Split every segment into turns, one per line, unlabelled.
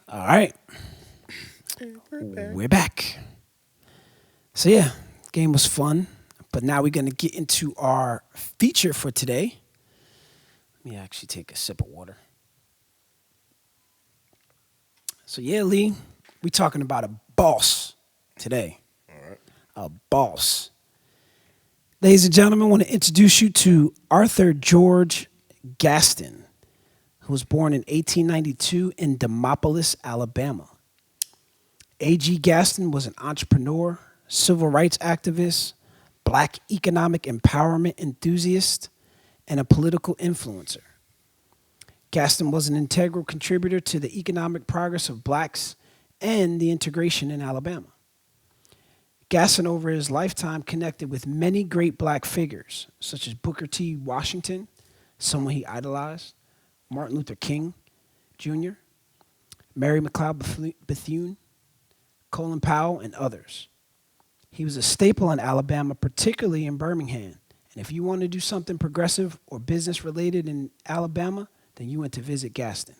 All right, we're back. So yeah, game was fun, but now we're gonna get into our feature for today. Let me actually take a sip of water. So yeah, Lee, we talking about a boss today.
All right.
A boss. Ladies and gentlemen, I want to introduce you to Arthur George Gaston, who was born in 1892 in Demopolis, Alabama. A.G. Gaston was an entrepreneur, civil rights activist, black economic empowerment enthusiast, and a political influencer. Gaston was an integral contributor to the economic progress of blacks and the integration in Alabama. Gaston, over his lifetime, connected with many great black figures, such as Booker T. Washington, someone he idolized, Martin Luther King Jr., Mary McLeod Bethune, Colin Powell, and others. He was a staple in Alabama, particularly in Birmingham. And if you want to do something progressive or business related in Alabama, then you went to visit Gaston.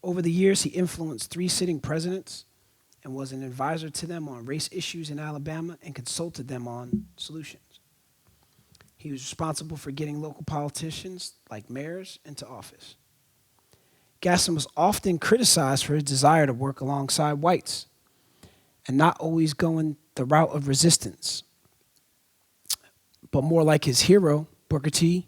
Over the years, he influenced three sitting presidents and was an advisor to them on race issues in Alabama and consulted them on solutions. He was responsible for getting local politicians like mayors into office. Gaston was often criticized for his desire to work alongside whites and not always going the route of resistance, but more like his hero, Booker T,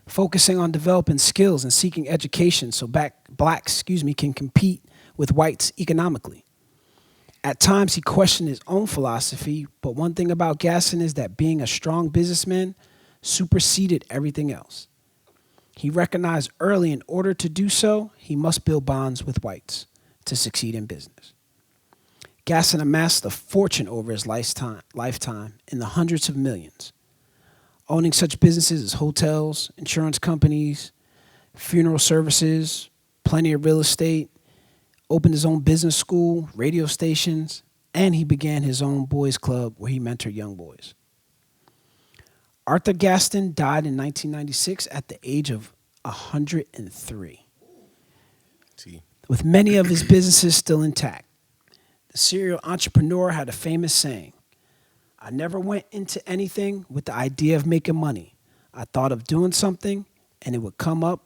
focusing on developing skills and seeking education so blacks can compete with whites economically. At times, he questioned his own philosophy, but one thing about Gaston is that being a strong businessman superseded everything else. He recognized early in order to do so, he must build bonds with whites to succeed in business. Gaston amassed a fortune over his lifetime in the hundreds of millions, owning such businesses as hotels, insurance companies, funeral services, plenty of real estate, opened his own business school, radio stations, and he began his own boys club where he mentored young boys. Arthur Gaston died in 1996 at the age of 103,
See.
with many of his businesses still intact. The serial entrepreneur had a famous saying: I never went into anything with the idea of making money. I thought of doing something and it would come up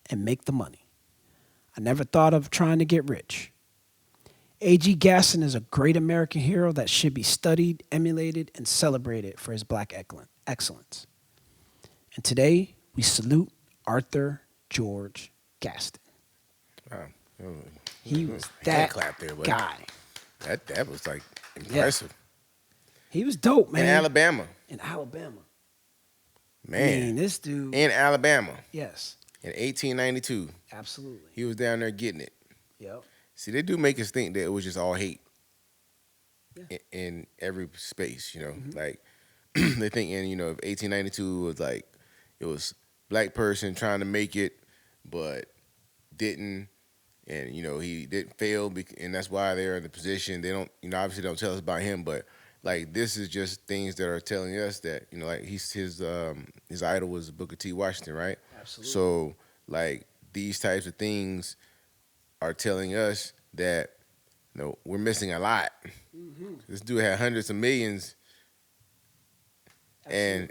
and make the money. I never thought of trying to get rich. A.G. Gaston is a great American hero that should be studied, emulated, and celebrated for his black excellence. And today, we salute Arthur George Gaston.
Wow.
He was
Hand
that
clap there, buddy.
guy.
That was like
Yeah,
impressive.
he was dope,
In
man.
Alabama.
In Alabama. I
Man.
mean, this dude,
In Alabama.
yes,
In 1892.
absolutely.
He was down there getting it.
Yep.
See, they do make us think that it was just all hate
Yeah.
in every space,
Mhm.
Like they think if 1892 was like it was black person trying to make it but didn't, and he didn't fail, and that's why they're in the position. They don't, obviously don't tell us about him, but like this is just things that are telling us that like his idol was Booker T. Washington, right?
Absolutely.
So like these types of things are telling us that we're missing a lot.
Mm-hmm.
This dude had hundreds of millions, and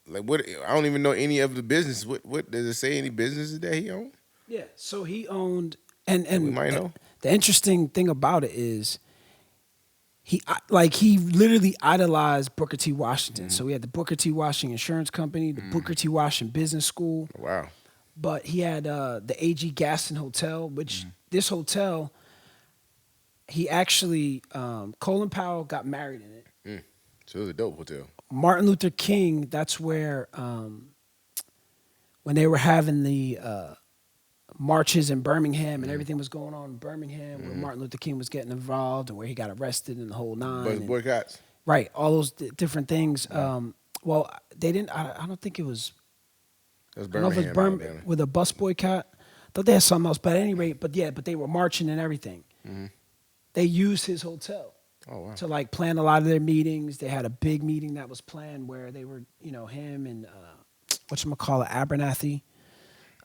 like what, I don't even know any of the business. What does it say? Any businesses that he owned
Yeah. So he owned, and
that we
and
might
the,
know?
the interesting thing about it is he literally idolized Booker T. Washington.
Mm-hmm.
So he had the Booker T. Washington Insurance Company, the Booker T. Washington Business School,
Wow.
but he had the A.G. Gaston Hotel, which this hotel, he actually Colin Powell got married in it.
So it was a dope hotel.
Martin Luther King, that's where when they were having the marches in Birmingham and everything was going on in Birmingham, where Martin Luther King was getting involved and where he got arrested and the whole nine.
But the
and-
boycotts.
right, all those different things. Well, they didn't. I don't think it was.
That was
I don't know if it was
Birmingham, Alabama.
with a bus boycott. I thought they had something else, but at any rate, but they were marching and everything. They used his hotel
Oh wow.
to like plan a lot of their meetings. They had a big meeting that was planned where they were, him and whatchamacallit, Abernathy.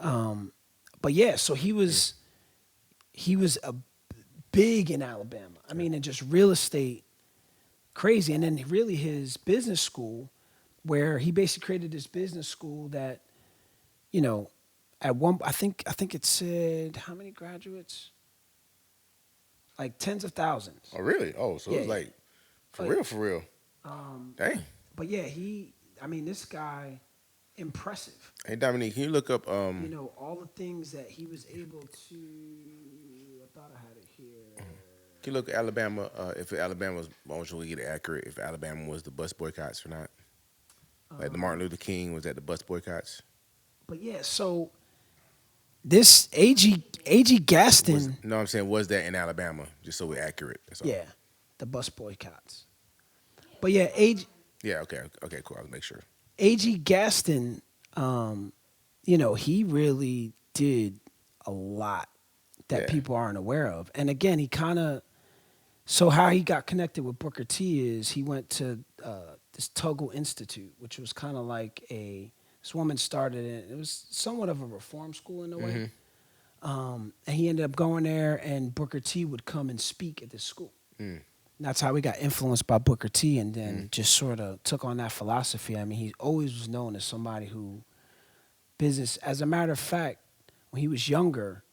But yeah, so he he was a big in Alabama. I mean, in just real estate, crazy. And then really his business school, where he basically created this business school that, you know, at one, I think it said how many graduates? Like tens of thousands.
Oh, really? Oh, so it
Yeah,
was
yeah.
like for
Oh yeah.
real, for real.
Um,
Dang.
but yeah, I mean, this guy, impressive.
Hey, Dominique, can you look up
You know, all the things that he was able to. I thought I had it here.
can you look at Alabama? If Alabama was, I want you to get it accurate. If Alabama was the bus boycotts or not, like the Martin
Um,
Luther King was at the bus boycotts.
but yeah, so this AG
Was
Gaston,
no, I'm saying was that in Alabama? Just so we're accurate. That's all.
yeah, the bus boycotts. But yeah,
Yeah. Okay. Okay. Cool. I'll make sure.
AG Gaston, you know, he really did a lot that
Yeah.
people aren't aware of. And again, he kind of, so how he got connected with Booker T is he went to this Tuggle Institute, which was kind of like this woman started it. It was somewhat of a reform school in a way.
Mhm.
And he ended up going there, and Booker T would come and speak at this school.
Mm.
And that's how we got influenced by Booker T, and then just sort of took on that philosophy. I mean, he always was known as somebody who business. As a matter of fact, when he was younger,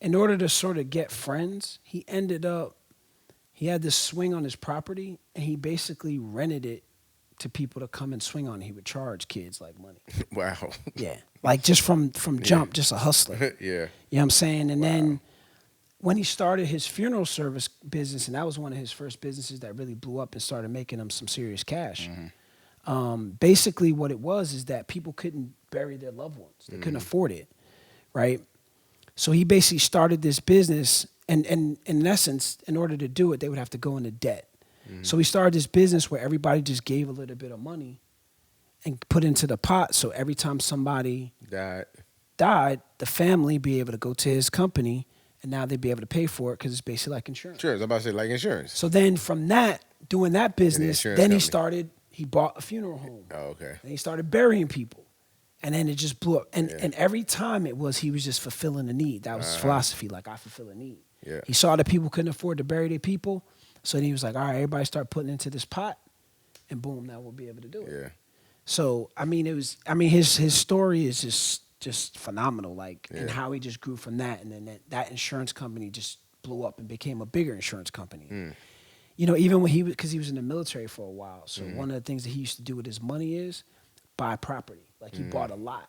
in order to sort of get friends, he had this swing on his property, and he basically rented it to people to come and swing on it. He would charge kids like money.
Wow.
Yeah, like just from jump, just a hustler.
Yeah.
You know what I'm saying? And
Wow.
then when he started his funeral service business, and that was one of his first businesses that really blew up and started making him some serious cash. Basically, what it was is that people couldn't bury their loved ones; they couldn't afford it, right? So he basically started this business, and in essence, in order to do it, they would have to go into debt. So he started this business where everybody just gave a little bit of money and put into the pot. So every time somebody
Died.
died, the family be able to go to his company, and now they'd be able to pay for it because it's basically like insurance.
Insurance. I'm about to say like insurance.
So then from that, doing that business,
insurance
then
company.
he bought a funeral home.
Oh, okay.
And he started burying people. And then it just blew up. And
Yeah.
and every time he was just fulfilling a need. That was his philosophy, like I fulfill a need.
Yeah.
He saw that people couldn't afford to bury their people. So then he was like, all right, everybody start putting into this pot, and boom, now we'll be able to do it.
Yeah.
So his story is just phenomenal, like and
Yeah.
how he just grew from that, and then that insurance company just blew up and became a bigger insurance company. You know, even when because he was in the military for a while. So one of the things that he used to do with his money is buy property. Like he bought a lot,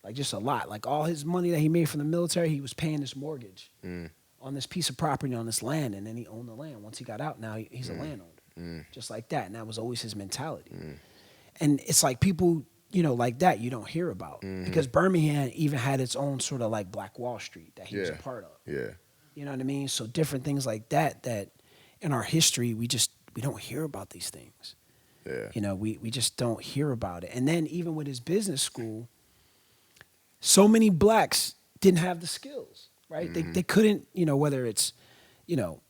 like just a lot. Like all his money that he made from the military, he was paying this mortgage on this piece of property on this land, and then he owned the land. Once he got out, now he's a landowner, just like that. And that was always his mentality. And it's like people, you know, like that you don't hear about because Birmingham even had its own sort of like Black Wall Street that he was a
Yeah.
part of.
Yeah.
You know what I mean? So different things like that in our history we don't hear about these things.
Yeah.
You know, we just don't hear about it. And then even with his business school, so many blacks didn't have the skills, right? They couldn't, you know, whether it's, you know,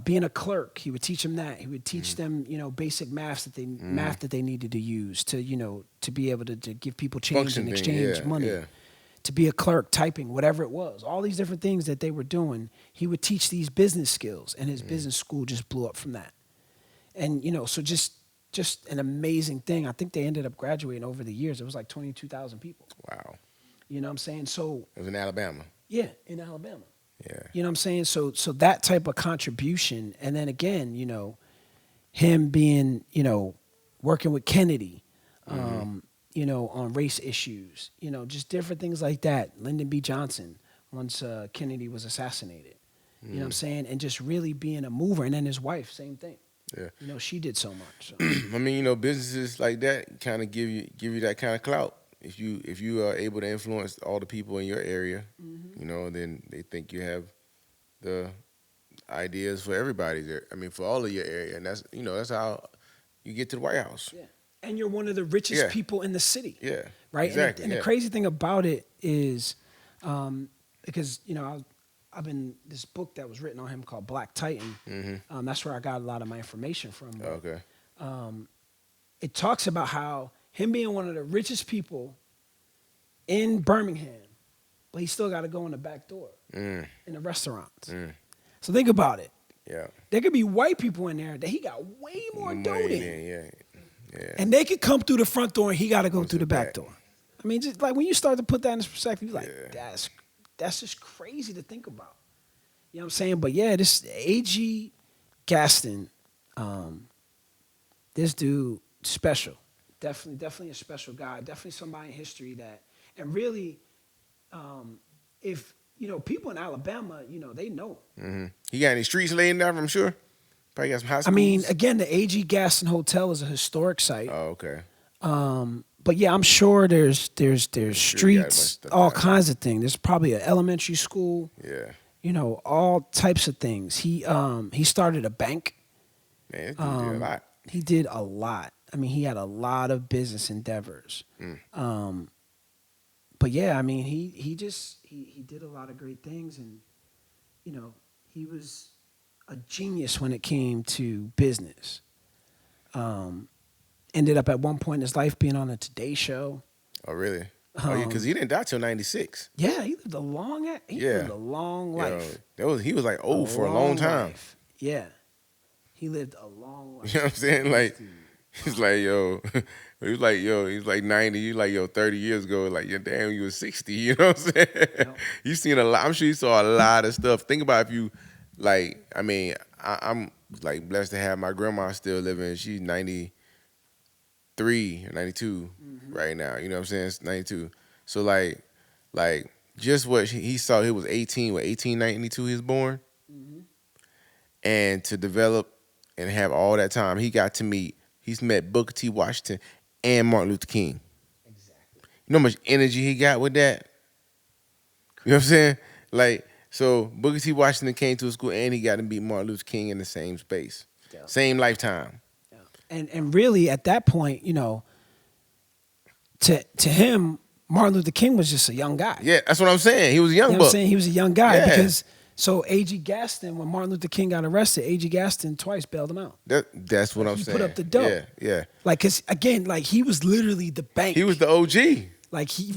being a clerk, he would teach them that. He would teach them, you know, basic math that they needed to use to, you know, to be able to give people change
Function
and
thing,
exchange
yeah,
money.
yeah.
To be a clerk, typing, whatever it was, all these different things that they were doing, he would teach these business skills, and his business school just blew up from that. And you know, so just an amazing thing. I think they ended up graduating over the years. It was like 22,000 people.
Wow.
You know what I'm saying? So
It was in Alabama.
yeah, in Alabama.
Yeah.
You know what I'm saying? So that type of contribution, and then again, you know, him being, you know, working with Kennedy, you know, on race issues, you know, just different things like that. Lyndon B. Johnson, once Kennedy was assassinated, you know what I'm saying? And just really being a mover. And then his wife, same thing.
Yeah.
You know, she did so much. So.
I mean, you know, businesses like that kind of give you that kind of clout. If you are able to influence all the people in your area, you know, then they think you have the ideas for everybody there. I mean, for all of your area, and that's, you know, that's how you get to the White House.
Yeah. And you're one of the richest
Yeah.
people in the city.
Yeah.
Right?
Exactly.
And the crazy thing about it is, because, you know, I've been, this book that was written on him called Black Titan, that's where I got a lot of my information from. But,
Okay.
it talks about how him being one of the richest people in Birmingham, but he still got to go in the back door
Mm,
in the restaurants.
mm,
So think about it.
yeah.
There could be white people in there that he got way more dough
Money
in.
then, yeah. Yeah.
And they could come through the front door and he got to go
Goes to
through the back
back.
door. I mean, just like when you start to put that in perspective, you're like,
Yeah.
that's just crazy to think about. You know what I'm saying? But yeah, this A.G. Gaston, this dude, special. Definitely a special guy. Definitely somebody in history that, and really, if, people in Alabama, they know.
He got any streets laying down, I'm sure? Probably got some high
I mean,
schools.
again, the A.G. Gaston Hotel is a historic site.
Oh, okay.
But yeah, I'm sure there's
sure he got a bunch of
streets,
stuff
all
down
kinds of things. There's probably an elementary school,
there.
all types of things. He started a bank.
Yeah. Man, this dude did a lot.
He did a lot. I mean, he had a lot of business endeavors. But yeah, I mean, he did a lot of great things, and he was a genius when it came to business. Ended up at one point in his life being on a Today Show.
Oh, really? Oh, yeah, because he didn't die till 96.
Yeah, he lived a long life.
He was like old for a long time.
Life. Yeah, he lived a long life.
You know what I'm saying? Like, he's like, yo, he's like 90. You like, yo, 30 years ago, like, yeah, damn, you was 60. You know what I'm saying?
Yep.
You seen a lot. I'm sure you saw a lot of stuff. Think about if you, like, I mean, I'm like blessed to have my grandma still living. She's 93 or 92 right now. You know what I'm saying? It's 92. So like just what he saw, he was 18. What 1892 he was born, and to develop and have all that time, he's met Booker T. Washington and Martin Luther King.
Exactly.
You know how much energy he got with that? You know what I'm saying? Like, so Booker T. Washington came to a school and he got to meet Martin Luther King in the same space, same lifetime.
And really, at that point, to him, Martin Luther King was just a young guy.
Yeah, that's what I'm saying. He was a young
You know what I'm
buck.
saying? He was a young guy
Yeah.
because so A.G. Gaston, when Martin Luther King got arrested, A.G. Gaston twice bailed him out.
That's what I'm
He
saying.
put up the dough.
Yeah, yeah.
Like, cause again, like he was literally the bank.
He was the OG.
Like he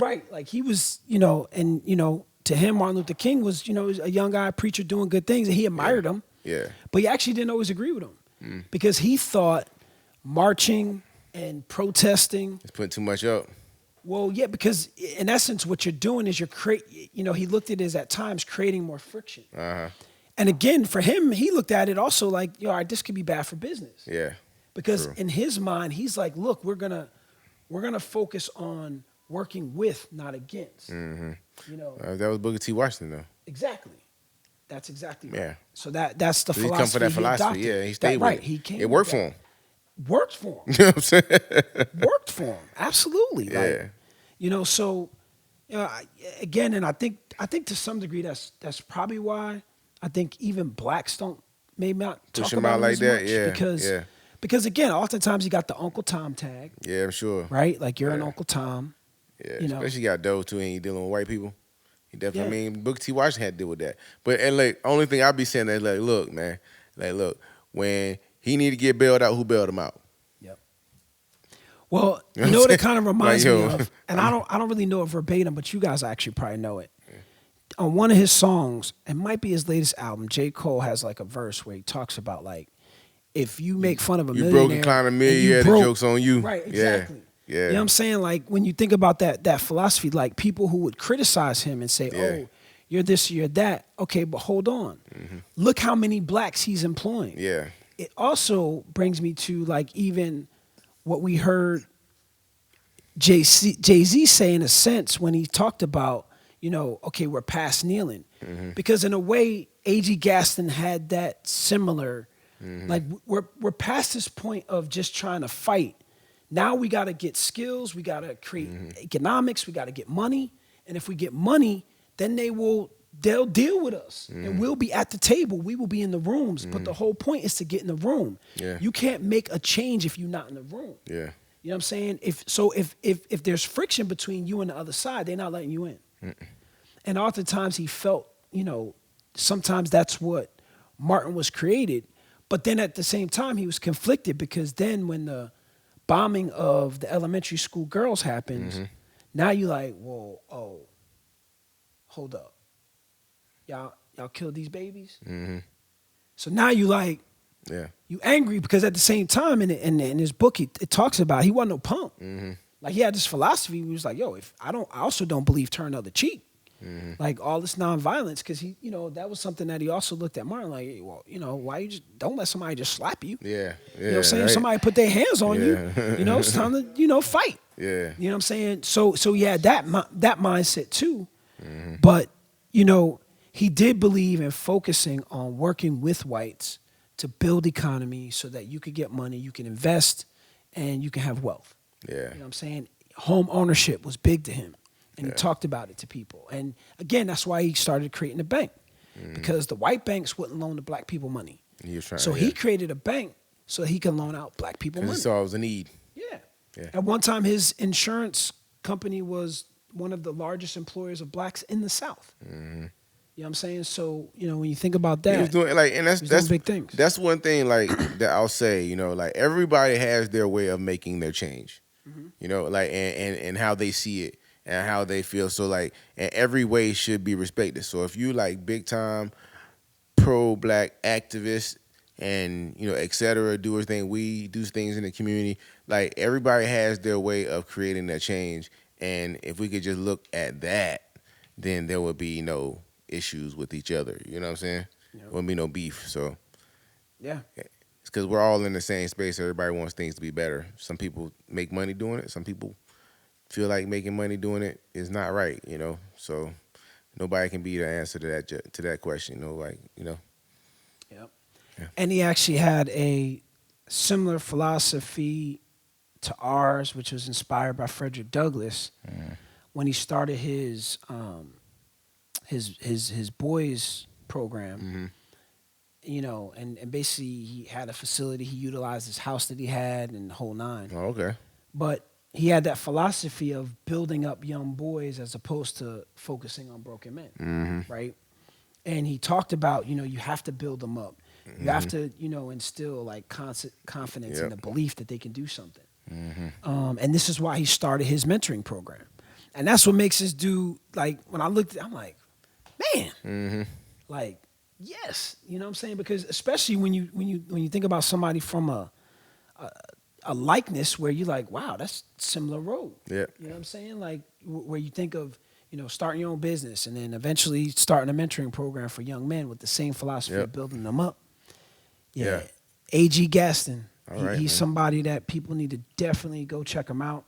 was, and to him, Martin Luther King was, a young guy, preacher doing good things, and he admired him.
Yeah.
But he actually didn't always agree with him because he thought marching and protesting.
It's putting too much up.
Well, yeah, because in essence, what you're doing is he looked at it as at times creating more friction.
Uh-huh.
And again, for him, he looked at it also like, all right, this could be bad for business.
Yeah.
Because
True.
in his mind, he's like, look, we're gonna focus on working with, not against.
That was Booker T. Washington, though.
Exactly. That's exactly right.
Yeah.
So that's the
He
philosophy
come for that
he
philosophy.
adopted.
Yeah, he stayed with
right.
it.
He came.
It
with
worked
that.
for him.
Worked for him.
You know what I'm saying?
Worked for him. Absolutely.
Yeah.
Like, so again, and I think to some degree that's probably why I think even blacks don't maybe not
Push
talk
him
about
out
him
like
as
that,
much
yeah.
because again, oftentimes you got the Uncle Tom tag,
Yeah, I'm sure.
right? Like you're an
Yeah.
Uncle Tom.
Yeah,
You know.
especially got dough too, and he dealing with white people. He definitely.
Yeah.
I mean, Booker T. Washington had to deal with that. But and like, only thing I be saying is like, look, man, when he need to get bailed out, who bailed him out?
Yep. Well,
You know
you know
what
what
I'm
it kind of
saying?
reminds
Like,
me
yo.
of, and I don't really know it verbatim, but you guys actually probably know it. On one of his songs, it might be his latest album, J. Cole has like a verse where he talks about like, if you make fun of a
You
millionaire,
broke and climbed a
and
millionaire,
you
the
broke-
joke's on you.
Right, exactly.
Yeah.
You know what I'm saying? Like when you think about that philosophy, like people who would criticize him and say,
Yeah.
"Oh, you're this, you're that." Okay, but hold on. Look how many blacks he's employing.
Yeah.
It also brings me to like even what we heard Jay-Z say in a sense when he talked about, okay, we're past kneeling. Because in a way, A.G. Gaston had that similar, like we're past this point of just trying to fight. Now we got to get skills, we got to create economics, we got to get money. And if we get money, then they'll deal with us. And we'll be at the table, we will be in the rooms. But the whole point is to get in the room.
Yeah.
You can't make a change if you're not in the room.
Yeah.
You know what I'm saying? If there's friction between you and the other side, they're not letting you in. And oftentimes he felt, sometimes that's what Martin was created. But then at the same time, he was conflicted because then when the bombing of the elementary school girls happens, now you're like, whoa, hold up, y'all killed these babies.
Mm-hmm.
So now you like
Yeah.
you angry because at the same time in his book it talks about he wasn't no punk.
Mm-hmm.
Like he had this philosophy. He was like, yo, if I also don't believe turn the other cheek.
Mm-hmm.
Like all this nonviolence, because he, that was something that he also looked at Martin like, well, why you just don't let somebody just slap you.
Yeah. Yeah.
You know what I'm saying? If
Right?
somebody put their hands on you,
Yeah.
it's time to, fight.
Yeah.
You know what I'm saying? So he had that mindset too.
Mm-hmm.
But, he did believe in focusing on working with whites to build economy so that you could get money, you can invest, and you can have wealth.
Yeah.
You know what I'm saying? Home ownership was big to him. And he
Yeah.
talked about it to people. And again, that's why he started creating a bank. Because the white banks wouldn't loan the black people money.
He was trying,
So he created a bank so he can loan out black people
because
money.
he saw it was a need.
Yeah.
Yeah.
At one time, his insurance company was one of the largest employers of blacks in the South.
Mm-hmm.
You know what I'm saying? So, when you think about
He was
that,
doing like, and
he's doing big things.
that's one thing like that I'll say. Like everybody has their way of making their change. Like and how they see it and how they feel. So like, and every way should be respected. So if you like big time pro-black activist and et cetera, do his thing, we do things in the community. Like everybody has their way of creating that change, and if we could just look at that, then there would be no issues with each other. You know what I'm saying?
Yeah.
Wouldn't be no beef. So
Yeah.
it's because we're all in the same space. Everybody wants things to be better. Some people make money doing it. Some people feel like making money doing it is not right. So nobody can be the answer to that question.
Yep.
Yeah.
And he actually had a similar philosophy to ours, which was inspired by Frederick Douglass when he started his boys program. And basically he had a facility. He utilized his house that he had and the whole nine.
Oh, okay.
But he had that philosophy of building up young boys as opposed to focusing on broken men, right? And he talked about, you have to build them up. You have to, instill like confidence in the belief that they can do something. And this is why he started his mentoring program. And that's what makes this dude, like, when I looked at it, I'm like, man, like, yes, you know what I'm saying? Because especially when you think about somebody from a likeness where you're like, wow, that's similar road.
Yeah.
You know what I'm saying? Like where you think of, starting your own business and then eventually starting a mentoring program for young men with the same philosophy of building them up. Yeah. A.G. Gaston.
All right,
He's
man.
somebody that people need to definitely go check him out.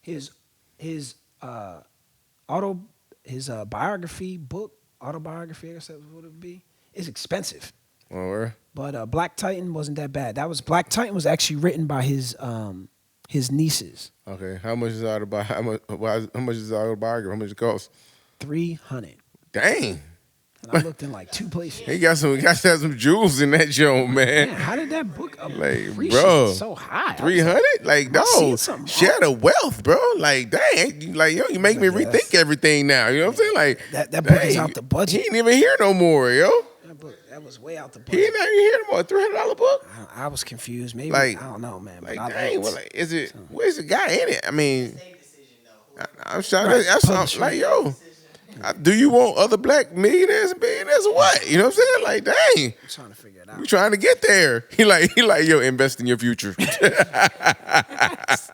His autobiography, I guess that's what it would be, is expensive.
Oh, where?
But Black Titan wasn't that bad. Black Titan was actually written by his nieces.
Okay. How much is how much is autobiography? How much it cost?
$300.
Dang.
And I looked in like 2 places.
He got some jewels in that joint, man.
Man, how did that book appreciate
bro,
so high?
300? Like,
am I seeing
dog,
something
share
wrong?
the wealth, bro. Like, dang, like, yo, you make me rethink everything now. You know what I'm saying? Like,
That book is out the budget.
He ain't even here no more, yo.
That was way out the
He ain't
budget.
even here no more. $300 book?
I was confused. Maybe,
Like,
I don't know, man.
Like,
but
dang, well, like, is it? Where's the guy in it? I mean, I'm trying.
Right,
That's
publisher.
like, yo. Do you want other black millionaires and billionaires or what? You know what I'm saying? Like, dang.
I'm trying to figure it out.
We trying to get there. He like, yo, invest in your future.
Facts.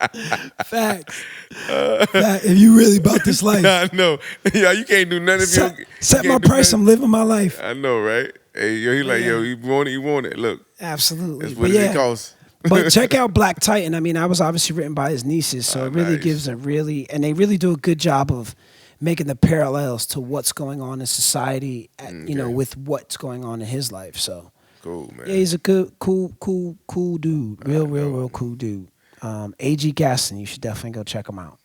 Fact. If you really about this life,
I know. Yeah, you can't do nothing if you
set
can't
my
do
price.
nothing.
I'm living my life.
I know, right? Hey, yo, he like, yo, you want it. Look,
Absolutely.
that's what it costs.
But check out Black Titan. I mean, I was obviously written by his nieces, so it really
Nice.
gives and they really do a good job of making the parallels to what's going on in society, with what's going on in his life. So
Cool, man.
yeah, he's a good, cool dude. Real cool dude. A.G. Gaston, you should definitely go check him out.